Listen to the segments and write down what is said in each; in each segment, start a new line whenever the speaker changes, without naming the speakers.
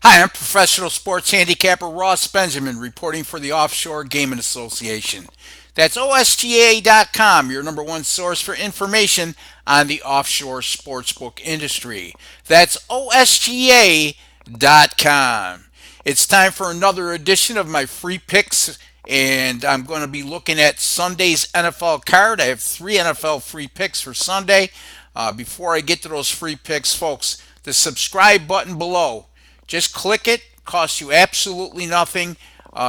Hi, I'm professional sports handicapper Ross Benjamin reporting for the Offshore Gaming Association. That's OSGA.com, your number one source for information on the offshore sportsbook industry. That's OSGA.com. It's time for another edition of my free picks, and I'm going to be looking at Sunday's NFL card. I have three NFL free picks for Sunday. Before I get to those free picks, folks, the subscribe button below. Just click it, costs you absolutely nothing.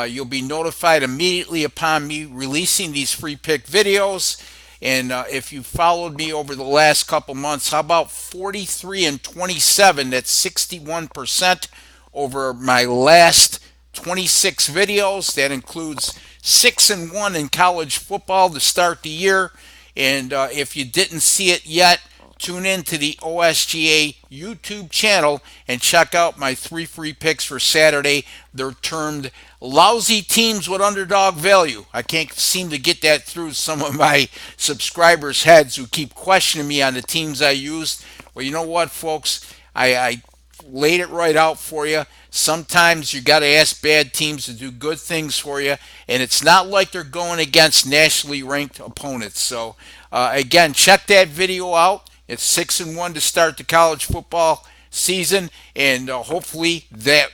You'll be notified immediately upon me releasing these free pick videos. And if you followed me over the last couple months, how about 43 and 27? That's 61% over my last 26 videos. That includes 6 and 1 in college football to start the year. And if you didn't see it yet, tune in to the OSGA YouTube channel and check out my three free picks for Saturday. They're termed lousy teams with underdog value. I can't seem to get that through some of my subscribers' heads who keep questioning me on the teams I used. Well, you know what, folks? I laid it right out for you. Sometimes you got to ask bad teams to do good things for you, and it's not like they're going against nationally ranked opponents. So, again, check that video out. It's 6 and 1 to start the college football season, and hopefully that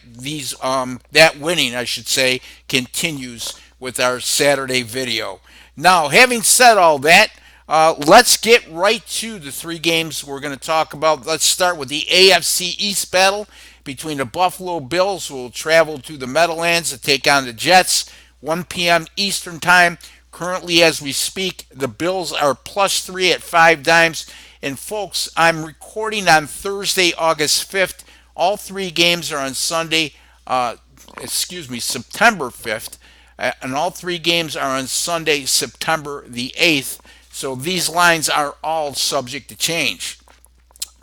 winning, I should say, continues with our Saturday video. Now, having said all that, let's get right to the three games we're going to talk about. Let's start with the AFC East battle between the Buffalo Bills, who will travel to the Meadowlands to take on the Jets, 1 p.m. Eastern Time. Currently, as we speak, the Bills are +3 at 5 dimes. And folks, I'm recording on Thursday, August 5th. All three games are on Sunday, September 5th. And all three games are on Sunday, September the 8th. So these lines are all subject to change.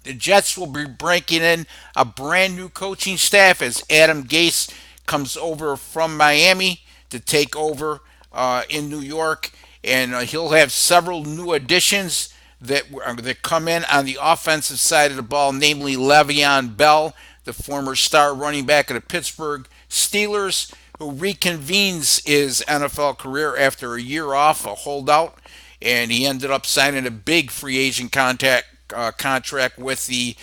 The Jets will be breaking in a brand new coaching staff as Adam Gase comes over from Miami to take over in New York. And he'll have several new additions that come in on the offensive side of the ball, namely Le'Veon Bell, the former star running back of the Pittsburgh Steelers, who reconvenes his NFL career after a year off, a holdout, and he ended up signing a big free agent contract with the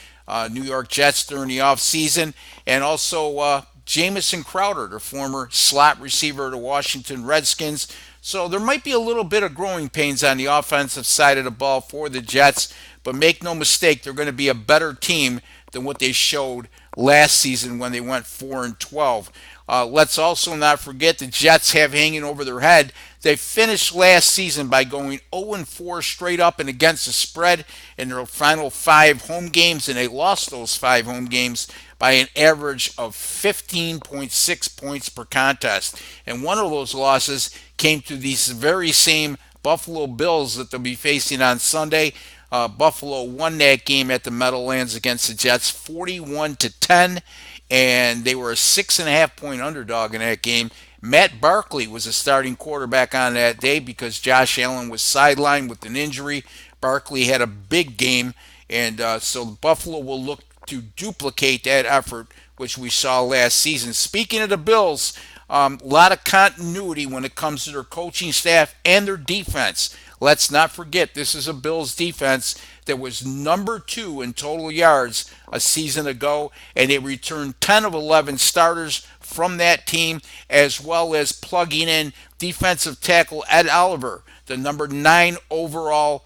New York Jets during the offseason, and also Jamison Crowder, the former slot receiver of the Washington Redskins. So there might be a little bit of growing pains on the offensive side of the ball for the Jets, but make no mistake, they're going to be a better team than what they showed last season when they went 4 and 12. Let's also not forget the Jets have hanging over their head. They finished last season by going 0 and 4 straight up and against the spread in their final 5 home games, and they lost those 5 home games by an average of 15.6 points per contest. And one of those losses came to these very same Buffalo Bills that they'll be facing on Sunday. Buffalo won that game at the Meadowlands against the Jets 41-10, and they were a 6.5 point underdog in that game. Matt Barkley was a starting quarterback on that day because Josh Allen was sidelined with an injury. Barkley had a big game, and so Buffalo will look to duplicate that effort which we saw last season. Speaking of the Bills, a lot of continuity when it comes to their coaching staff and their defense. Let's not forget, this is a Bills defense that was number 2 in total yards a season ago, and they returned 10 of 11 starters from that team, as well as plugging in defensive tackle Ed Oliver, the number 9 overall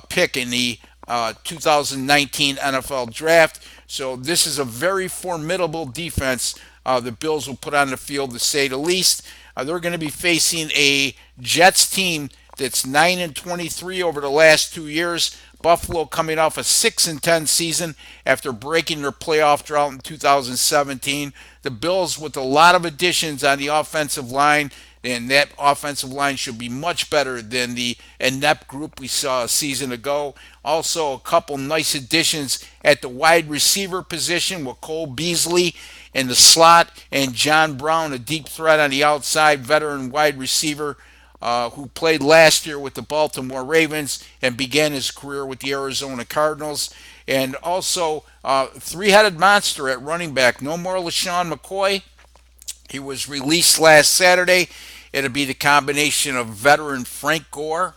pick in the 2019 NFL Draft. So this is a very formidable defense the Bills will put on the field, to say the least. They're going to be facing a Jets team that's 9 and 23 over the last 2 years. Buffalo coming off a 6 and 10 season after breaking their playoff drought in 2017. The Bills with a lot of additions on the offensive line, and that offensive line should be much better than the inept group we saw a season ago. Also, a couple nice additions at the wide receiver position with Cole Beasley in the slot and John Brown, a deep threat on the outside, veteran wide receiver who played last year with the Baltimore Ravens and began his career with the Arizona Cardinals. And also, three-headed monster at running back. No more LaShawn McCoy. He was released last Saturday. It'll be the combination of veteran Frank Gore,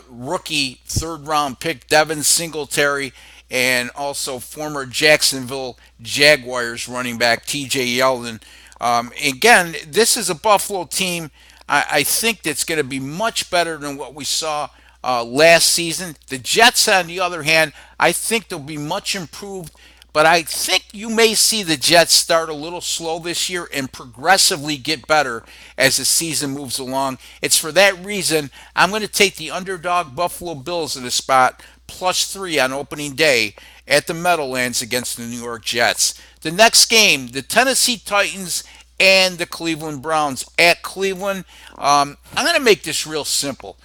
rookie third round pick Devin Singletary, and also former Jacksonville Jaguars running back TJ Yeldon. Again, this is a Buffalo team I think that's going to be much better than what we saw last season. The Jets, on the other hand, I think they'll be much improved, but I think you may see the Jets start a little slow this year and progressively get better as the season moves along. It's for that reason I'm going to take the underdog Buffalo Bills in the spot +3 on opening day at the Meadowlands against the New York Jets. The next game, the Tennessee Titans and the Cleveland Browns at Cleveland. I'm going to make this real simple.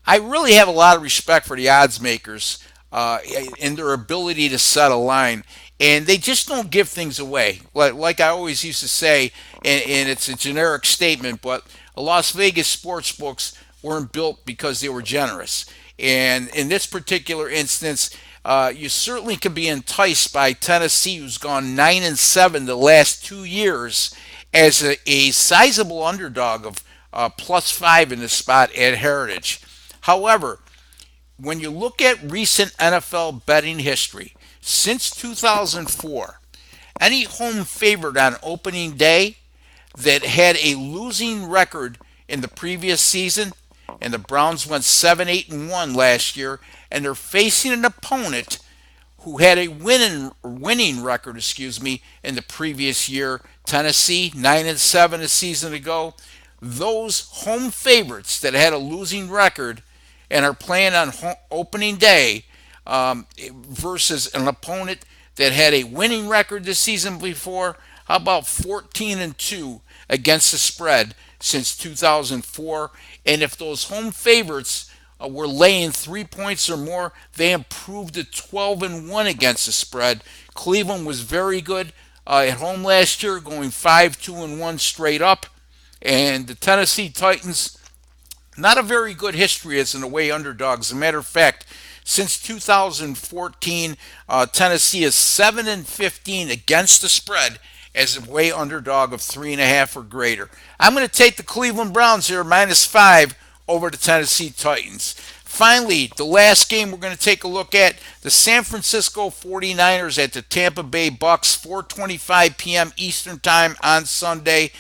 I really have a lot of respect for the odds makers and their ability to set a line. And they just don't give things away. Like I always used to say, and it's a generic statement, but Las Vegas sports books weren't built because they were generous. And in this particular instance, you certainly could be enticed by Tennessee, who's gone 9-7 the last 2 years, as a sizable underdog of +5 in the spot at Heritage. However, when you look at recent NFL betting history, since 2004, any home favorite on opening day that had a losing record in the previous season, and the Browns went 7-8-1 last year, and they're facing an opponent who had a winning record, in the previous year, Tennessee 9-7 a season ago. Those home favorites that had a losing record and are playing on opening day versus an opponent that had a winning record this season before. How about 14-2 against the spread since 2004? And if those home favorites were laying 3 points or more, they improved to 12-1 against the spread. Cleveland was very good at home last year, going 5-2-1 straight up. And the Tennessee Titans, not a very good history as an away underdog. As a matter of fact, since 2014, Tennessee is 7-15 against the spread as a away underdog of 3.5 or greater. I'm going to take the Cleveland Browns here, -5 over the Tennessee Titans. Finally, the last game we're going to take a look at, the San Francisco 49ers at the Tampa Bay Bucs, 4:25 p.m. Eastern Time on Sunday.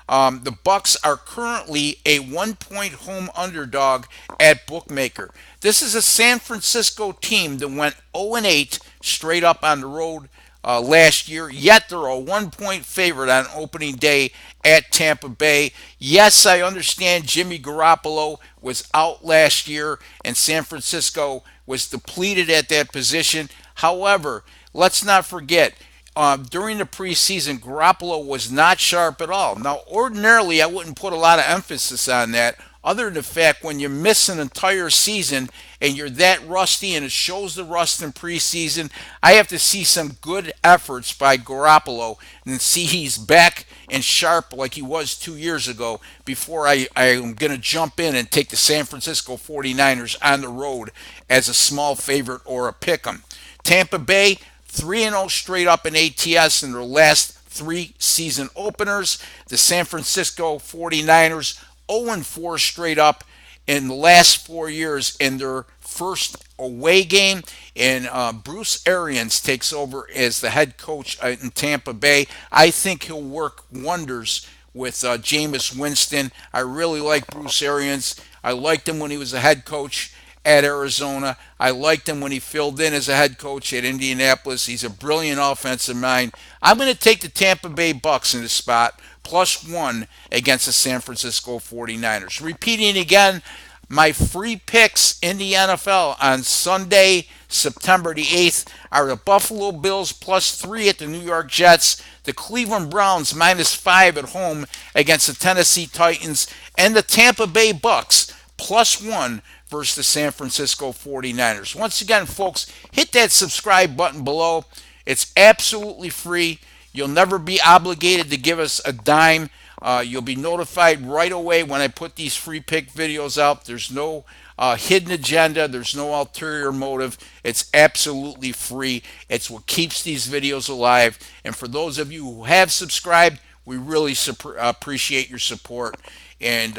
The Bucs are currently a 1-point home underdog at Bookmaker. This is a San Francisco team that went 0-8 straight up on the road last year, yet they're a 1-point favorite on opening day at Tampa Bay. Yes, I understand Jimmy Garoppolo was out last year and San Francisco was depleted at that position. However, let's not forget, during the preseason, Garoppolo was not sharp at all. Now, ordinarily, I wouldn't put a lot of emphasis on that, other than the fact when you miss an entire season and you're that rusty and it shows the rust in preseason, I have to see some good efforts by Garoppolo and see he's back and sharp like he was 2 years ago before I'm going to jump in and take the San Francisco 49ers on the road as a small favorite or a pick 'em. Tampa Bay, 3-0 straight up in ATS in their last 3 season openers. The San Francisco 49ers, 0-4 straight up in the last 4 years in their first away game. And Bruce Arians takes over as the head coach in Tampa Bay. I think he'll work wonders with Jameis Winston. I really like Bruce Arians. I liked him when he was a head coach at Arizona. I liked him when he filled in as a head coach at Indianapolis. He's a brilliant offensive mind. I'm going to take the Tampa Bay Bucs in this spot, +1 against the San Francisco 49ers. Repeating again, my free picks in the NFL on Sunday, September the 8th, are the Buffalo Bills +3 at the New York Jets, the Cleveland Browns -5 at home against the Tennessee Titans, and the Tampa Bay Bucs +1 versus the San Francisco 49ers. Once again, folks, hit that subscribe button below. It's absolutely free. You'll never be obligated to give us a dime. You'll be notified right away when I put these free pick videos out. There's no hidden agenda. There's no ulterior motive. It's absolutely free. It's what keeps these videos alive. And for those of you who have subscribed, we really appreciate your support and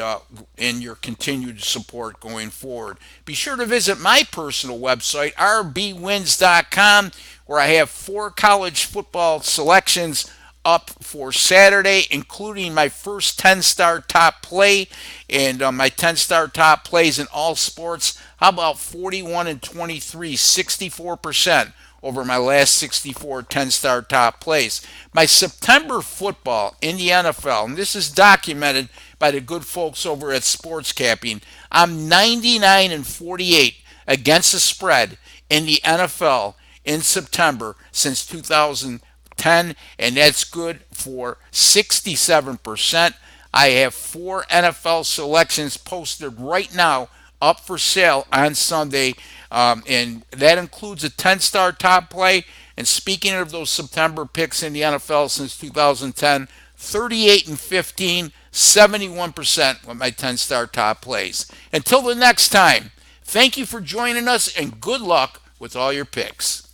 your continued support going forward. Be sure to visit my personal website, rbwins.com, where I have 4 college football selections up for Saturday, including my first 10-star top play, and my 10-star top plays in all sports. How about 41 and 23, 64% over my last 64 10-star top plays. My September football in the NFL, and this is documented by the good folks over at Sports Capping, I'm 99 and 48 against the spread in the NFL in September since 2010, and that's good for 67%. I have 4 NFL selections posted right now up for sale on Sunday, and that includes a 10-star top play. And speaking of those September picks in the NFL since 2010, 38 and 15, 71% with my 10-star top plays. Until the next time, thank you for joining us and good luck with all your picks.